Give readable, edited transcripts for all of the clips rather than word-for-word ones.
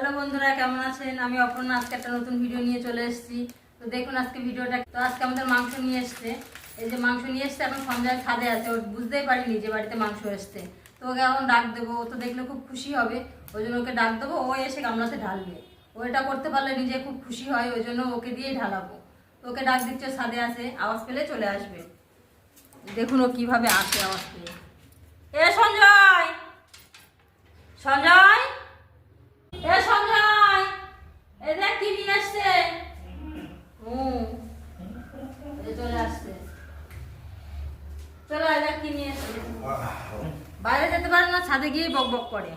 Hello বন্ধুরা, কেমন আছেন? আমি অপর্ণা আজকে একটা নতুন ভিডিও নিয়ে চলে এসেছি। তো দেখুন আজকে ভিডিওটা। তো আজকে আমাদের মাংস নিয়ে এসছে। এই যে মাংস নিয়ে এসছে, এখন সঞ্জয় ছাদে আছে। ও বুঝতেই পারিনি যে বাড়িতে মাংস এসছে। তো ওকে এখন ডাক দেবো, ও তো দেখলে খুব খুশি হবে। ওই জন্য ওকে ডাক দেবো, ও এসে গামলাতে ঢালবে। ও এটা করতে পারলে নিজে খুব খুশি হয়, ওই জন্য ওকে দিয়েই ঢালাবো। তো ওকে ডাক দিচ্ছে, ছাদে আছে, আওয়াজ পেলে চলে আসবে। দেখুন ও কিভাবে আসে আওয়াজ পেলে। এ সঞ্জয়, সঞ্জয়, এ সঞ্জয়, এ দেখ কি নিয়ে আসছে। চলে আসছে, চলে আয়, দেখ কি নিয়ে আসছে। বাইরে যেতে পারে না, ছাদে গিয়ে বক বক করে।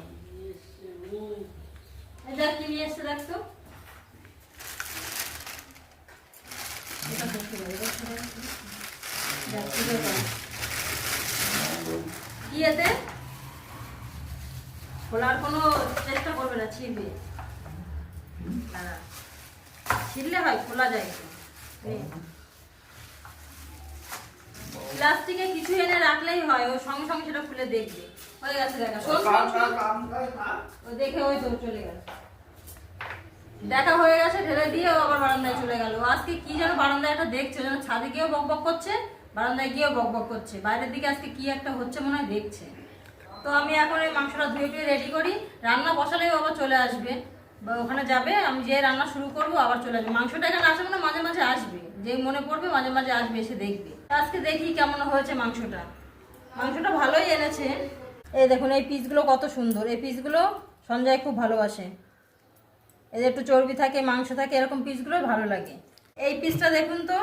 দেখ কি নিয়ে আসছে, দেখ তো। কি এতে খোলার কোনো চেষ্টা করবে না, ছিঁড়বে। ছিঁড়লে হয়, খোলা যায়। প্লাস্টিকে কিছু এনে রাখলেই হয়, ও সঙ্গে সঙ্গে সেটা খুলে দেখবে। হয়ে গেছে দেখা, ও দেখে ওই তো চলে গেল। দেখা হয়ে গেছে, ঢেলে দিয়ে ও আবার বারান্দায় চলে গেল। আজকে কি যেন বারান্দায় একটা দেখছে, যেন ছাদে গিয়েও বক বক করছে, বারান্দায় গিয়েও বক বক করছে। বাইরের দিকে আজকে কি একটা হচ্ছে মনে হয়, দেখছে। তো আমি এখন এই মাংসটা ধুয়ে টুয়ে রেডি করি। রান্না বসালেই আবার চলে আসবে, বা ওখানে যাবে, আমি যে রান্না শুরু করব আবার চলে আসবে। মাংসটা এখানে আসবে না, মাঝে মাঝে আসবে, যে মনে পড়বে মাঝে মাঝে আসবে, এসে দেখবে। আজকে দেখি কেমন হয়েছে মাংসটা। মাংসটা ভালোই এনেছে। এই দেখুন এই পিসগুলো কত সুন্দর। এই পিসগুলো সঞ্জয় খুব ভালোবাসে। এই যে একটু চর্বি থাকে, মাংস থাকে, এরকম পিসগুলো ভালো লাগে। এই পিসটা দেখুন তো,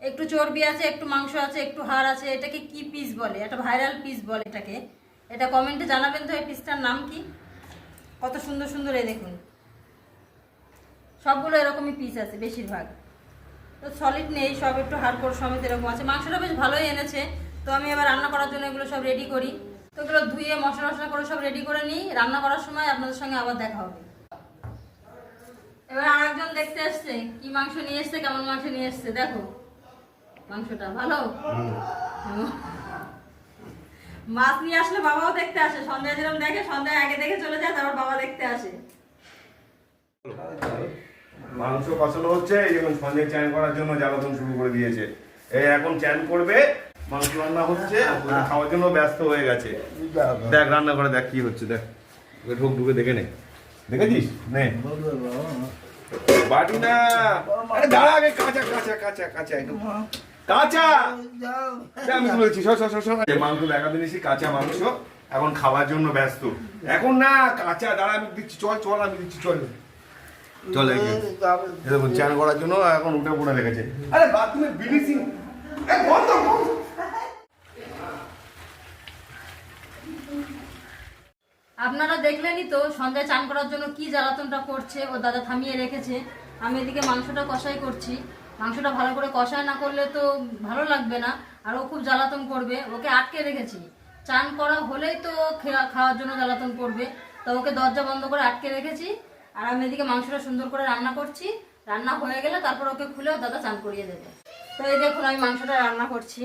একটু চর্বি আছে, একটু মাংস আছে, একটু হাড় আছে। এটাকে কি পিস বলে? এটা ভাইরাল পিস বলে এটাকে। এটা কমেন্টে জানাবেন তো এই পিসটার নাম কি। কত সুন্দর সুন্দর, এই দেখুন সবগুলো এরকমই পিস আছে বেশিরভাগ। তো সলিড নেই, সব একটু হাড়কোড় সমেত এরকম আছে। মাংসটা বেশ ভালোই এনেছে। তো আমি এবার রান্না করার জন্য এগুলো সব রেডি করি। তো এগুলো ধুয়ে মশলা মশলা করে সব রেডি করে নিই। রান্না করার সময় আপনাদের সঙ্গে আবার দেখা হবে। এবার আরেকজন দেখতে এসছে, কি মাংস নিয়ে এসছে, কেমন মাংস নিয়ে এসছে দেখো। মাংসটা ভালো। মাছ নিয়ে আসলে বাবাও দেখতে আসে। সন্ধ্যা যেরকম দেখে, সন্ধ্যায় আগে দেখে চলে যায়, তারপর বাবা দেখতে আসে। মাংস কষানো হচ্ছে, এই যখন সন্ধ্যে চ্যান করার জন্য জ্বালাতন শুরু করে দিয়েছে। এই এখন চ্যান করবে, মাংস রান্না হচ্ছে, খাওয়ার জন্য ব্যস্ত হয়ে গেছে। দেখ রান্না করে দেখ কি হচ্ছে, দেখ ঢোক ঢুকে দেখে নে। দেখেছিস নে বাটি না, আরে দাঁড়া আগে, কাঁচা কাঁচা কাঁচা কাঁচা একটু কাঁচা। আমি বলছি মাংস দেখা জিনিস, কাঁচা মাংস এখন খাওয়ার জন্য ব্যস্ত। এখন না কাঁচা, দাঁড়া আমি দিচ্ছি, চল চল আমি দিচ্ছি, চল চলে দেখুন চ্যান করার জন্য এখন উঠে পড়ে লেগেছে। আরে বাথরুমে ফিনিশিং বন্ধ। আপনারা দেখলেনই তো সন্ধ্যায় চান করার জন্য কি জ্বালাতনটা করছে। ও দাদা থামিয়ে রেখেছে, আমি এদিকে মাংসটা কষাই করছি। মাংসটা ভালো করে কষাই না করলে তো ভালো লাগবে না, আর ও খুব জ্বালাতন করবে। ওকে আটকে রেখেছি, চান করা হলেই তো খাওয়ার জন্য জ্বালাতন করবে। তো ওকে দরজা বন্ধ করে আটকে রেখেছি, আর আমি এদিকে মাংসটা সুন্দর করে রান্না করছি। রান্না হয়ে গেলে তারপর ওকে খুলেও দাদা চান করিয়ে দেবে। তো এই দেখুন আমি মাংসটা রান্না করছি।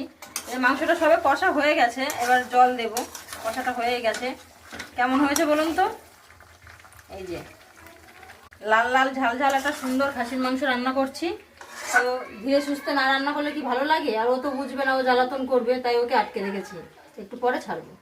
এই মাংসটা সবে কষা হয়ে গেছে, এবার জল দেব। কষাটা হয়ে গেছে। কেমন হয়েছে বলুন তো? এই যে লাল লাল ঝাল ঝাল একটা সুন্দর খাসির মাংস রান্না করছি। তো ধীরে সুস্থে না রান্না করলে কি ভালো লাগে? আর ও তো বুঝবে না, ও জ্বালাতন করবে, তাই ওকে আটকে রেখেছি। একটু পরে ছাড়বো।